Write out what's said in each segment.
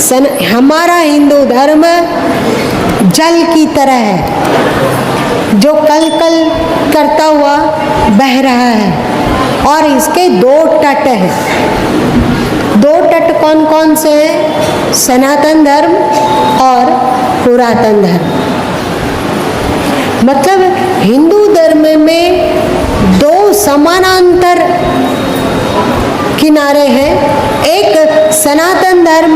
हमारा हिंदू धर्म जल की तरह है जो कल कल करता हुआ बह रहा है और इसके दो तट हैं। दो तट कौन कौन से हैं? सनातन धर्म और पुरातन धर्म। मतलब हिंदू धर्म में दो समानांतर किनारे हैं, एक सनातन धर्म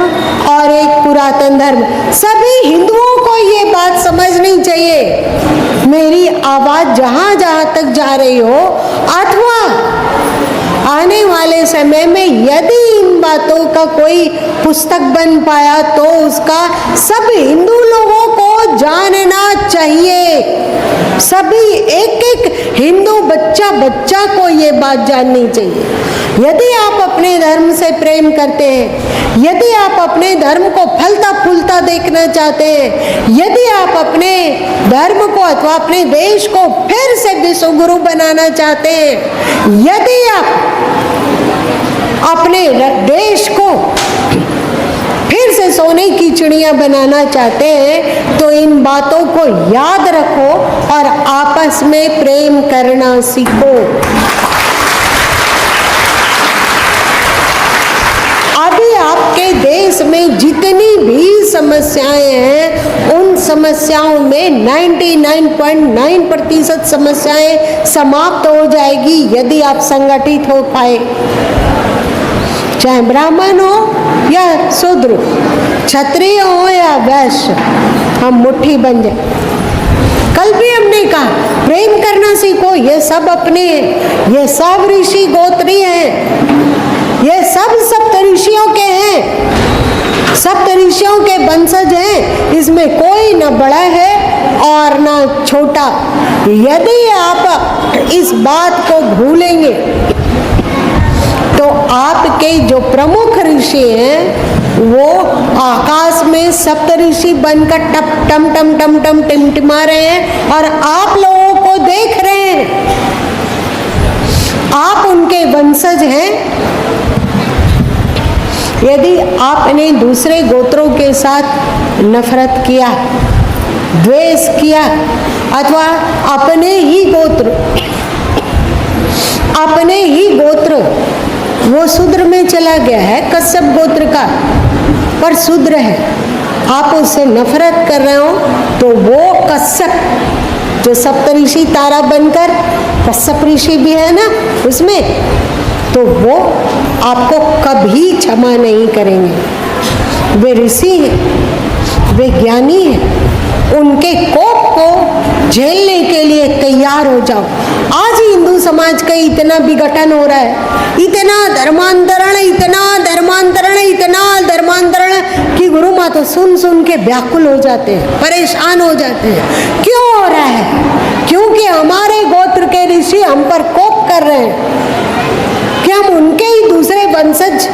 और एक पुरातन धर्म। सभी हिंदुओं को ये बात समझनी चाहिए। मेरी आवाज जहां जहां तक जा रही हो अथवा आने वाले समय में यदि इन बातों का कोई पुस्तक बन पाया तो उसका सब हिंदू लोगों को जानना चाहिए। सभी एक एक हिंदू बच्चा बच्चा को ये बात जाननी चाहिए। यदि आप अपने धर्म से प्रेम करते हैं, यदि आप अपने धर्म को फलता फूलता देखना चाहते हैं, यदि आप अपने धर्म को अथवा अपने देश को फिर से विश्व गुरु बनाना चाहते हैं, यदि आप अपने देश को फिर से सोने की चिड़िया बनाना चाहते हैं, तो इन बातों को याद रखो और आपस में प्रेम करना सीखो। अभी आपके देश में जितनी भी समस्याएं हैं, उन समस्याओं में 99.9% समस्याएं समाप्त हो जाएगी यदि आप संगठित हो पाए। चाहे ब्राह्मण हो या शूद्र, क्षत्रिय हो या वैश्य, हम मुट्ठी बन जाए। कल भी हमने कहा प्रेम करना सीखो। ये सब अपने हैं, ये सब ऋषि गोत्री हैं, ये सब सप्त ऋषियों के हैं, सप्त ऋषियों के वंशज हैं। इसमें कोई न बड़ा है और न छोटा। यदि आप इस बात को भूलेंगे तो आपके जो प्रमुख ऋषि हैं वो आकाश में सप्त ऋषि बनकर टप टम टम टम टम टिमटिमा रहे हैं और आप लोगों को देख रहे हैं। आप उनके वंशज हैं। यदि आपने दूसरे गोत्रों के साथ नफरत किया, द्वेष किया अथवा अपने ही गोत्र वो शूद्र में चला गया है, कश्यप गोत्र का पर शूद्र है, आप उससे नफरत कर रहे हो, तो वो कश्यप जो सप्तऋषि तारा बनकर कश्यप ऋषि भी है ना उसमें, तो वो आपको कभी क्षमा नहीं करेंगे। वे ऋषि हैं, वे ज्ञानी हैं, उनके कोप को झेलने के लिए तैयार हो जाओ। आज हिंदू समाज का इतना विघटन हो रहा है, इतना धर्मांतरण, इतना धर्मांतरण, इतना धर्मांतरण कि गुरु माँ तो सुन सुन के व्याकुल हो जाते हैं, परेशान हो जाते हैं। क्यों हो रहा है? क्योंकि हमारे गोत्र के ऋषि हम पर कोप कर रहे हैं कि हम उनके ही दूसरे वंशज।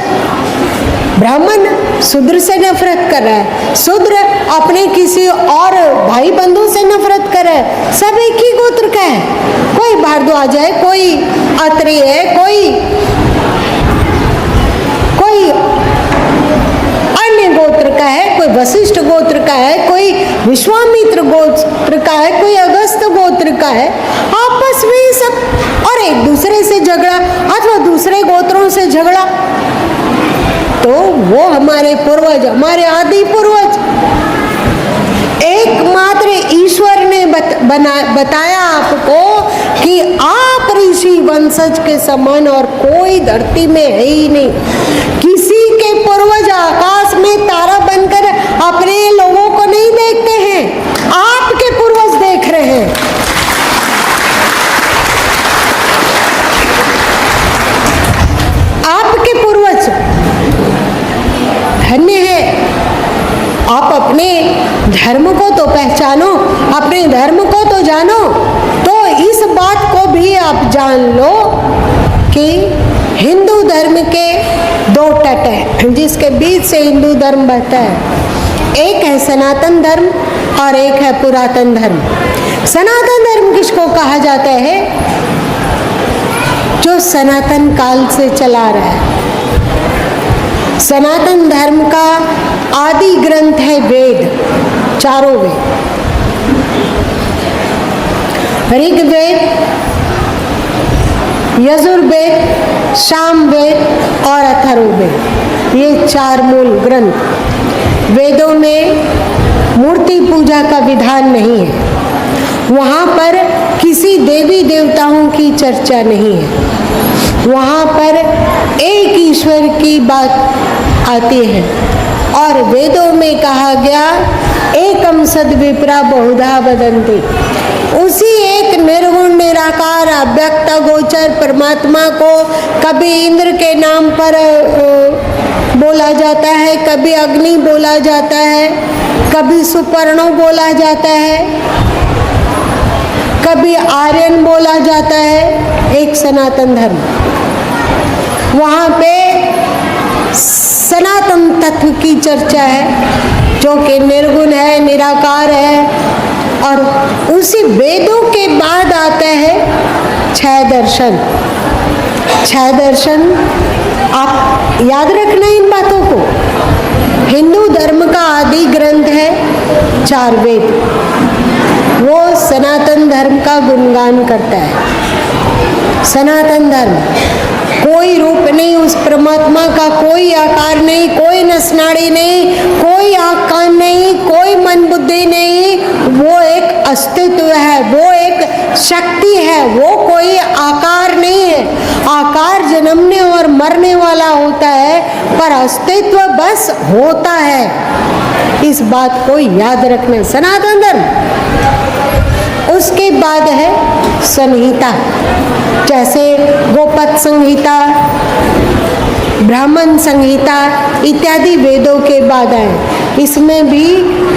ब्राह्मण शूद्र से नफरत कर रहा है, शूद्र अपने किसी और भाई बंधु से नफरत कर रहा है। सब एक ही गोत्र का है, कोई भारद्वाज है, कोई अत्रि है, कोई अन्य गोत्र का है, कोई वशिष्ठ गोत्र का है, कोई विश्वामित्र गोत्र का है, कोई अगस्त गोत्र का है। आपस में ही सब, और एक दूसरे से झगड़ा अथवा दूसरे गोत्रों से झगड़ा। तो वो हमारे पूर्वज, हमारे आदि पूर्वज, एकमात्र ईश्वर ने बताया आपको कि आप ऋषि वंशज के समान और कोई धरती में है ही नहीं। किसी के पूर्वज आकाश में तारा बनकर अपने लोगों को नहीं देखते हैं, आपके पूर्वज देख रहे हैं। आपके पूर्वज धन्य है। आप अपने धर्म को तो पहचानो, अपने धर्म को तो जानो। तो इस बात को भी आप जान लो कि हिंदू धर्म के दो तट हैं जिसके बीच से हिंदू धर्म बहता है। एक है सनातन धर्म और एक है पुरातन धर्म। सनातन धर्म किसको कहा जाता है? जो सनातन काल से चला रहा है। सनातन धर्म का चारों वेद, ऋग्वेद, यजुर्वेद, सामवेद और अथर्ववेद, ये 4 मूल ग्रंथ। वेदों में मूर्ति पूजा का विधान नहीं है, वहाँ पर किसी देवी देवताओं की चर्चा नहीं है, वहाँ पर एक ईश्वर की बात आती है। और वेदों में कहा गया एकम सद विप्रा बहुधा वदन्ति, उसी एक निर्गुण निराकार अव्यक्त गोचर परमात्मा को कभी इंद्र के नाम पर बोला जाता है, कभी अग्नि बोला जाता है, कभी सुपर्णो बोला जाता है, कभी आर्यन बोला जाता है। एक सनातन धर्म, वहाँ पे सनातन तत्व की चर्चा है जो कि निर्गुण है, निराकार है। और उसी वेदों के बाद आता है 6 दर्शन। 6 दर्शन आप याद रखना इन बातों को। हिंदू धर्म का आदि ग्रंथ है 4 वेद, वो सनातन धर्म का गुणगान करता है। सनातन धर्म, कोई रूप नहीं उस परमात्मा का, कोई आकार नहीं, कोई नसनाड़ी नहीं, कोई आँख कान नहीं, कोई मन बुद्धि नहीं, वो एक अस्तित्व है, वो एक शक्ति है, वो कोई आकार नहीं है। आकार जन्मने और मरने वाला होता है, पर अस्तित्व बस होता है। इस बात को याद रखना। सनातन धर्म। उसके बाद है संहिता, जैसे गोपद संहिता, ब्राह्मण संहिता इत्यादि वेदों के बाद आए। इसमें भी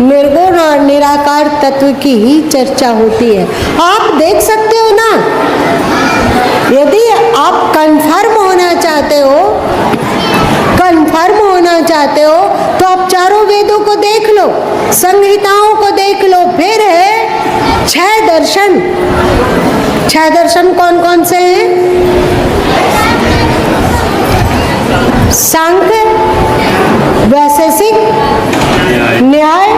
निर्गुण और निराकार तत्व की ही चर्चा होती है। आप देख सकते हो ना, यदि आप कंफर्म होना चाहते हो, तो आप चारों वेदों को देख लो, संहिताओं को देख लो। फिर है 6 दर्शन। 6 दर्शन कौन कौन से हैं? सांख्य, वैशेषिक, न्याय,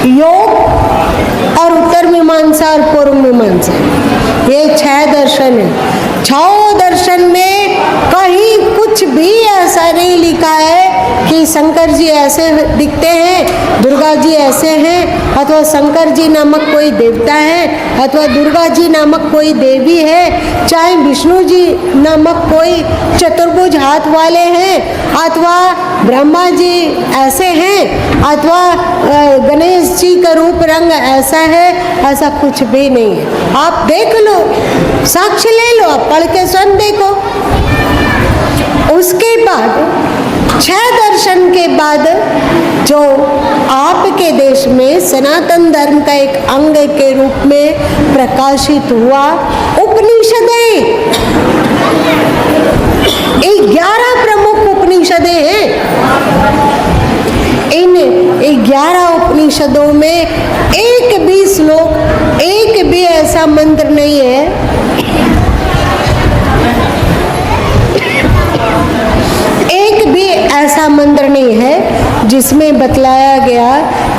योग और उत्तर मीमांसा और पूर्व मीमांसा, ये 6 दर्शन है। 6 दर्शन में कहीं कुछ भी ऐसा नहीं लिखा है कि शंकर जी ऐसे दिखते हैं, दुर्गा जी ऐसे हैं, अथवा शंकर जी नामक कोई देवता है, अथवा दुर्गा जी नामक कोई देवी है, चाहे विष्णु जी नामक कोई चतुर्भुज हाथ वाले हैं, अथवा ब्रह्मा जी ऐसे हैं, अथवा गणेश जी का रूप रंग ऐसा है, ऐसा कुछ भी नहीं है। आप देख लो, साक्ष्य ले लो, आप पढ़ के स्वयं देखो। उसके बाद 6 दर्शन के बाद जो आपके देश में सनातन धर्म का एक अंग के रूप में प्रकाशित हुआ, उपनिषदें। 11 प्रमुख उपनिषदें हैं। इन 11 उपनिषदों में एक भी श्लोक, एक भी ऐसा मंत्र नहीं है, एक भी ऐसा मंत्र नहीं है जिसमें बतलाया गया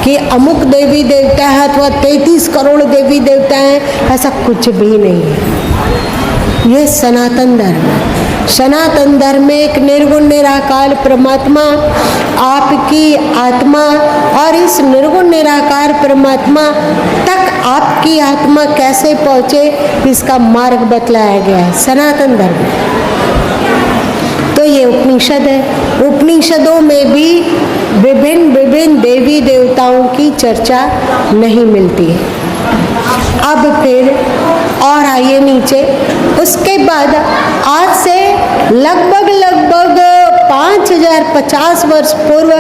कि अमुक देवी देवता है अथवा 33 करोड़ देवी देवता हैं, ऐसा कुछ भी नहीं है। ये सनातन धर्म है। सनातन धर्म में एक निर्गुण निराकार परमात्मा, आपकी आत्मा, और इस निर्गुण निराकार परमात्मा तक आपकी आत्मा कैसे पहुँचे, इसका मार्ग बतलाया गया है सनातन धर्म। तो ये उपनिषद है। उपनिषदों में भी विभिन्न देवी देवताओं की चर्चा नहीं मिलती है। अब फिर और आइए नीचे। उसके बाद आज से लगभग 5050 वर्ष पूर्व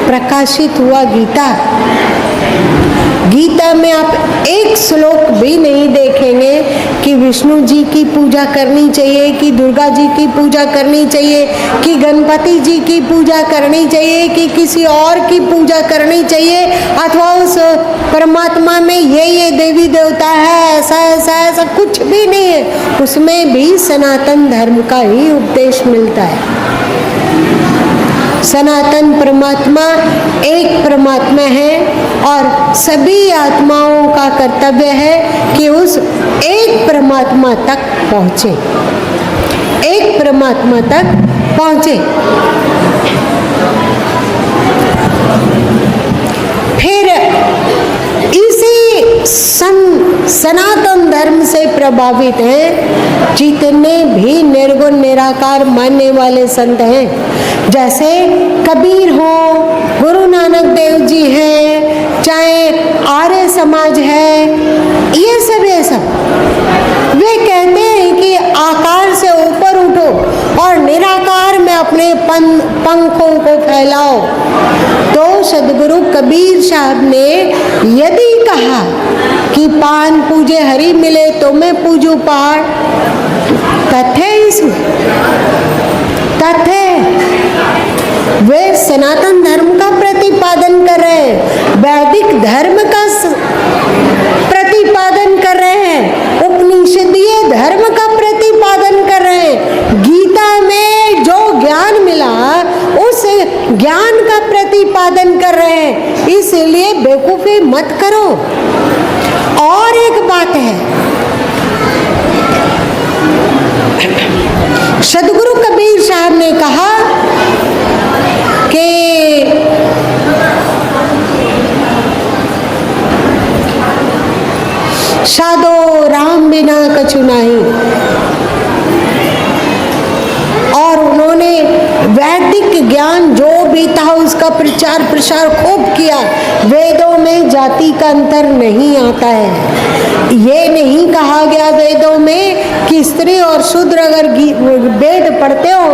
प्रकाशित हुआ गीता। गीता में आप एक श्लोक भी नहीं देखेंगे कि विष्णु जी की पूजा करनी चाहिए, कि दुर्गा जी की पूजा करनी चाहिए, कि गणपति जी की पूजा करनी चाहिए, कि किसी और की पूजा करनी चाहिए, अथवा उस परमात्मा में ये देवी देवता है, ऐसा कुछ भी नहीं है। उसमें भी सनातन धर्म का ही उपदेश मिलता है। सनातन परमात्मा एक परमात्मा है और सभी आत्माओं का कर्तव्य है कि उस एक परमात्मा तक पहुंचे, एक परमात्मा तक पहुंचे। फिर इसी सनातन धर्म से प्रभावित हैं जितने भी निर्गुण निराकार मानने वाले संत हैं, जैसे कबीर हो, गुरु नानक देव जी हैं, चाहे आर्य समाज है, ये सब वे कहते हैं कि आकार से ऊपर उठो और निराकार में अपने पंखों को फैलाओ। तो सदगुरु कबीर साहब ने यदि कहा कि पान पूजे हरि मिले तो मैं पूजू पहाड़, तथ्य इसमें तथ्य वे सनातन धर्म का प्रतिपादन कर रहे हैं, वैदिक धर्म का प्रतिपादन कर रहे हैं, उपनिषदीय धर्म का प्रतिपादन कर रहे हैं। गीता में जो ज्ञान मिला उस ज्ञान का प्रतिपादन कर रहे हैं, इसलिए बेवकूफी मत करो। और एक बात है, सदगुरु कबीर साहब ने कहा कि साधो राम बिना कछु नहीं, और उन्होंने वैदिक ज्ञान जो भी था उसका प्रचार प्रसार खूब किया। वेदों में जाति का अंतर नहीं आता है, ये नहीं कहा गया वेदों में कि स्त्री और शूद्र अगर वेद पढ़ते हो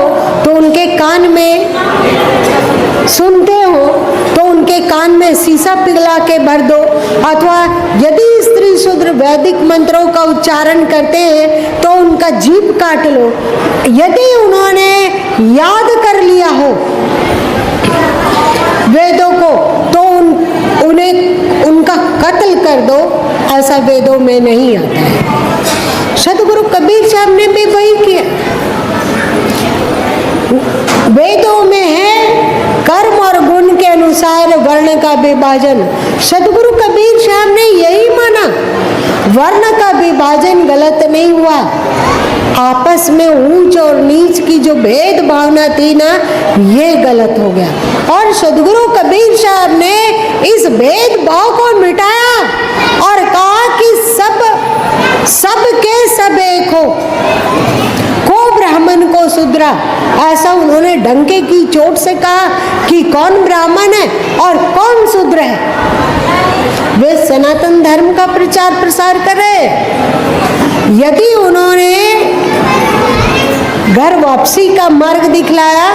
तो उनके कान में सुनते हो तो उनके कान में शीशा पिघला के भर दो, अथवा यदि स्त्री शूद्र वैदिक मंत्रों का उच्चारण करते हैं तो उनका जीभ काट लो। यदि उन्होंने याद कर लिया हो वेदों को तो उन्हें उनका कत्ल कर दो, ऐसा वेदों में नहीं आता है। सदगुरु कबीर साहब ने भी वही किया। वेदों में है कर्म और गुण के अनुसार वर्ण का विभाजन, सदगुरु कबीर साहब ने यही माना। वर्ण का विभाजन गलत नहीं हुआ, आपस में ऊंच और नीच की जो भेद भावना थी ना, ये गलत हो गया। और सदगुरु कबीर साहब ने इस भेदभाव को मिटाया और कहा कि सब के सब एक हो, को ब्राह्मण को शूद्रा, ऐसा उन्होंने डंके की चोट से कहा कि कौन ब्राह्मण है और कौन शूद्र है। वे सनातन धर्म का प्रचार प्रसार कर रहे। यदि उन्होंने घर वापसी का मार्ग दिखलाया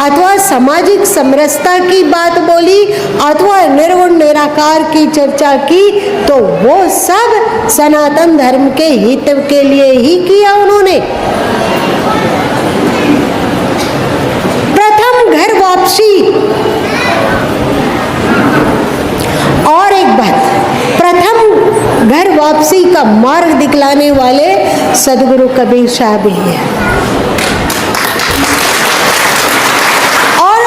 अथवा सामाजिक समरसता की बात बोली अथवा निर्गुण निराकार की चर्चा की तो वो सब सनातन धर्म के हित के लिए ही किया उन्होंने। प्रथम घर वापसी। और एक बात, प्रथम घर वापसी का मार्ग दिखलाने वाले सदगुरु कबीर साहब ही है। और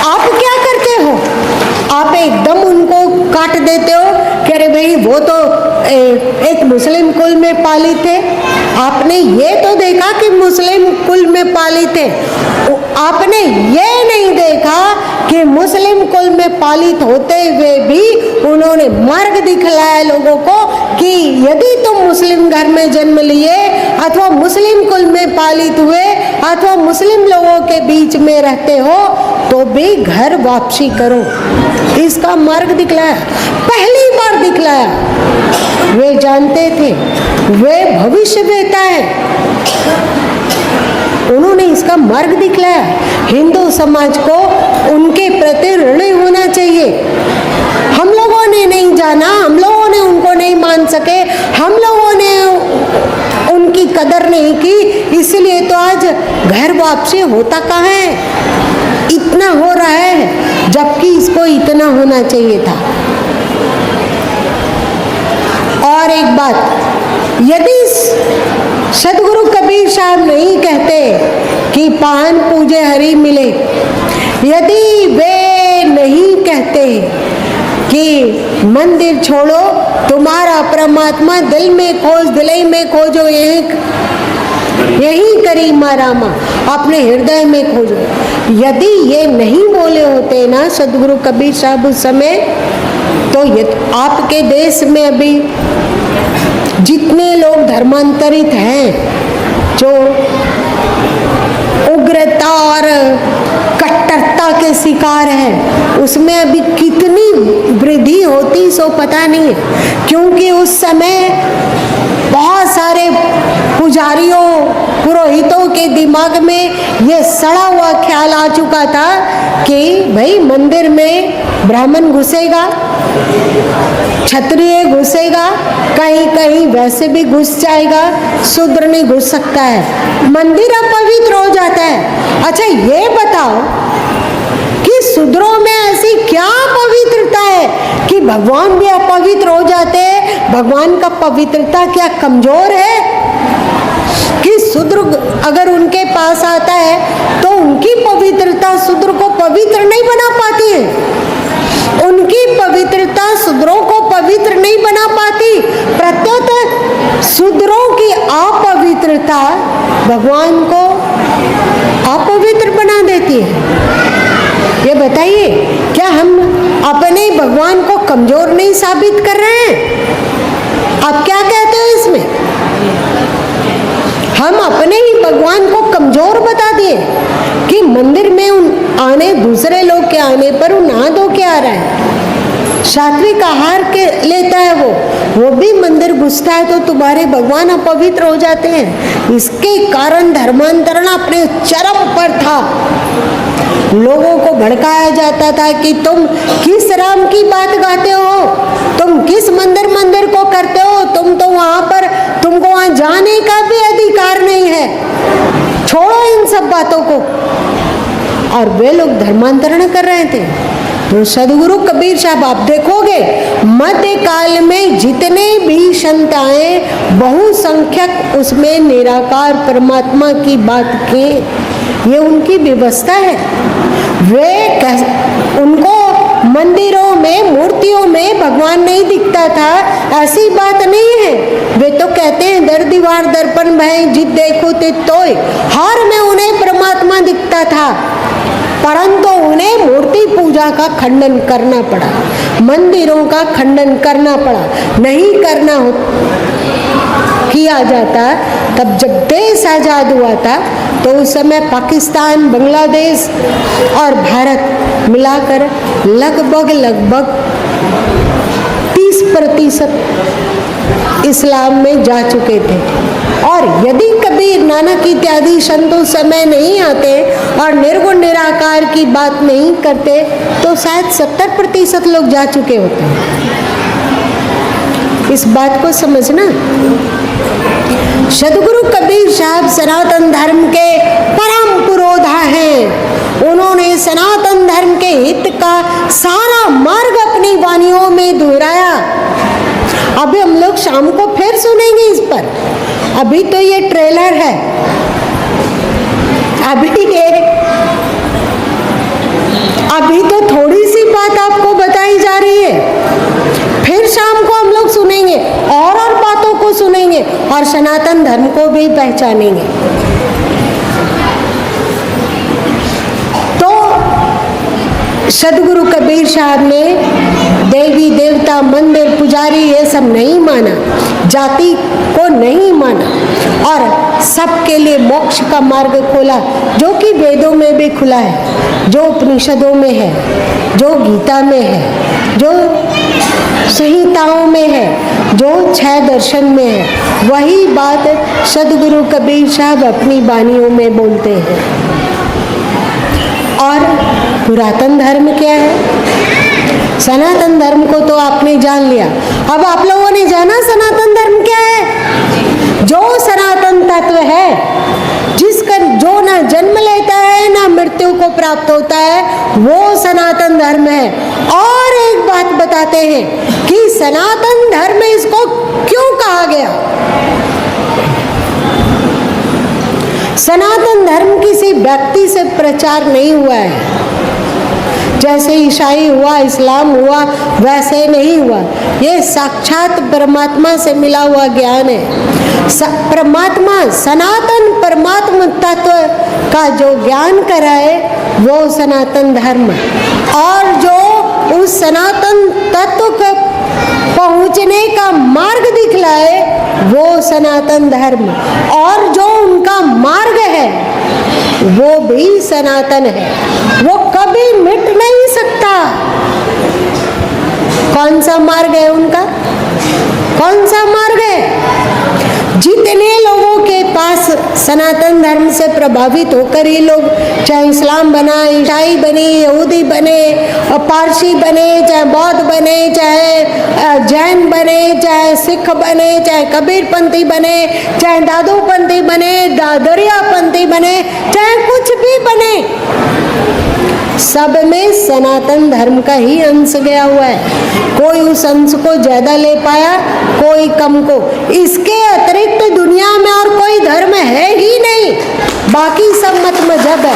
आप क्या करते हो, आप एकदम उनको काट देते हो कि अरे भाई वो तो एक मुस्लिम कुल में पालित थे। आपने ये तो देखा कि मुस्लिम कुल में पालित थे, आपने ये नहीं देखा कि मुस्लिम कुल में पालित होते हुए भी उन्होंने मार्ग दिखलाया लोगों को कि यदि तुम मुस्लिम घर में जन्म लिए अथवा मुस्लिम कुल में पालित हुए अथवा मुस्लिम लोगों के बीच में रहते हो तो भी घर वापसी करो। इसका मार्ग दिखलाया, पहली बार दिखलाया। वे जानते थे, वे भविष्य देता है, उन्होंने इसका मार्ग दिखलाया। हिंदू समाज को उनके प्रति ऋणी होना चाहिए। हम लोगों ने नहीं जाना, हम लोगों ने उनको नहीं मान सके, हम लोगों ने उनकी कदर नहीं की, इसलिए तो आज घर वापसी होता कहाँ है, इतना हो रहा है, जबकि इसको इतना होना चाहिए था। और एक बात, यदि सदगुरु कबीर साहब नहीं कहते कि पान पूजे हरि मिले, यदि वे नहीं कहते कि मंदिर छोड़ो, तुम्हारा परमात्मा दिल में खोज, दिलई में खोजो, यही करी मारामा, अपने हृदय में खोजो। यदि ये नहीं बोले होते ना सदगुरु कबीर साहब उस समय, तो ये आपके देश में अभी जितने लोग धर्मांतरित हैं, जो उग्रता और कट्टरता के शिकार हैं, उसमें अभी कितनी वृद्धि होती सो पता नहीं है। क्योंकि उस समय बहुत सारे पुजारियों, पुरोहितों के दिमाग में ये सड़ा हुआ ख्याल आ चुका था कि भाई मंदिर में ब्राह्मण घुसेगा, क्षत्रिय घुसेगा, कहीं कहीं वैसे भी घुस जाएगा, शूद्र नहीं घुस सकता है, मंदिर अपवित्र हो जाता है। अच्छा ये बताओ कि शूद्रों में ऐसी क्या पवित्रता है कि भगवान भी अपवित्र हो जाते हैं? भगवान का पवित्रता क्या कमजोर है कि शूद्र अगर उनके पास आता है तो उनकी पवित्रता शूद्र को पवित्र नहीं बना पाती है, उनकी पवित्रता शूद्रों को पवित्र नहीं बना पाती। प्रत्युत शूद्रों की अपवित्रता भगवान को अपवित्र बना देती है। ये बताइए, क्या हम अपने भगवान को कमजोर नहीं साबित कर रहे हैं? आप क्या कहते हो इसमें? हम अपने ही भगवान को कमजोर बता दिए कि मंदिर में आने, दूसरे लोग के आने पर वो नहा धो के आ रहा है, सात्विक आहार के लेता है, वो भी मंदिर घुसता है, तो तुम्हारे भगवान अपवित्र हो जाते हैं। इसके कारण धर्मांतरण अपने चरम पर था। लोगों को भड़काया जाता था कि तुम किस राम की बात गाते हो, तुम किस मंदिर को करते हो, तुम तो वहां पर, तुमको वहां जाने का भी अधिकार नहीं है, छोड़ो इन सब बातों को। और वे लोग धर्मांतरण कर रहे थे। तो सदगुरु कबीर साहब आप देखोगे मध्य काल में जितने भी संत आए, बहुसंख्यक उसमें निराकार परमात्मा की बात के, ये उनकी व्यवस्था है। उनको मंदिरों में, मूर्तियों में भगवान नहीं दिखता था, ऐसी बात नहीं है। वे तो कहते हैं दर दीवार दर्पण भय जित देखो ते तोय, हर में उन्हें परमात्मा दिखता था, परंतु उन्हें मूर्ति पूजा का खंडन करना पड़ा, मंदिरों का खंडन करना पड़ा। नहीं करना किया जाता तब जब देश आजाद हुआ था, तो उस समय पाकिस्तान, बांग्लादेश और भारत मिलाकर लगभग 30% इस्लाम में जा चुके थे। और यदि कबीर, नानक इत्यादि संत उस समय नहीं आते और निर्गुण निराकार की बात नहीं करते, तो शायद 70% लोग जा चुके होते। इस बात को समझना। सदगुरु कबीर साहब सनातन धर्म के परम पुरोधा हैं। उन्होंने सनातन धर्म के हित का सारा मार्ग अपनी वाणियों में दोहराया। अभी हम लोग शाम को फिर सुनेंगे इस पर। अभी तो ये ट्रेलर है, अभी तो थोड़ी सी बात आपको बताई जा रही है। फिर शाम को हम लोग सुनेंगे और बातों को सुनेंगे और सनातन धर्म को भी पहचानेंगे। तो सदगुरु कबीर साहब ने देवी देवता, मंदिर, पुजारी ये सब नहीं माना, जाति को नहीं माना और सबके लिए मोक्ष का मार्ग खोला, जो कि वेदों में भी खुला है, जो उपनिषदों में है, जो गीता में है, जो संहिताओं में है, जो 6 दर्शन में है। वही बात सदगुरु कबीर साहब अपनी वाणियों में बोलते हैं। और पुरातन धर्म क्या है? सनातन धर्म को तो आपने जान लिया। अब आप लोगों ने जाना सनातन धर्म क्या है? जो सनातन तत्व है, जिसका जो ना जन्म लेता है ना मृत्यु को प्राप्त होता है, वो सनातन धर्म है। और एक बात बताते हैं कि सनातन धर्म इसको क्यों कहा गया। सनातन धर्म किसी व्यक्ति से प्रचार नहीं हुआ है। जैसे ईसाई हुआ, इस्लाम हुआ, वैसे नहीं हुआ। ये साक्षात परमात्मा से मिला हुआ ज्ञान है। परमात्मा, सनातन परमात्मा तत्व का जो ज्ञान कराए वो सनातन धर्म, और जो उस सनातन तत्व को पहुंचने का मार्ग दिखलाए वो सनातन धर्म, और जो उनका मार्ग है वो भी सनातन है, वो कभी मिट नहीं सकता। कौन सा मार्ग है उनका? कौन सा मार्ग है? जितने लोगों के पास सनातन धर्म से प्रभावित होकर ये लोग, चाहे इस्लाम बना, ईसाई बने, यहूदी बने, और पारसी बने, चाहे बौद्ध बने, चाहे जैन बने, चाहे सिख बने, चाहे कबीरपंथी बने, चाहे दादूपंथी बने, दरियापंथी बने, चाहे कुछ भी बने, सब में सनातन धर्म का ही अंश गया हुआ है। कोई उस अंश को ज्यादा ले पाया, कोई कम को। इसके अतिरिक्त दुनिया में और कोई धर्म है ही नहीं, बाकी सब मत मजहब है।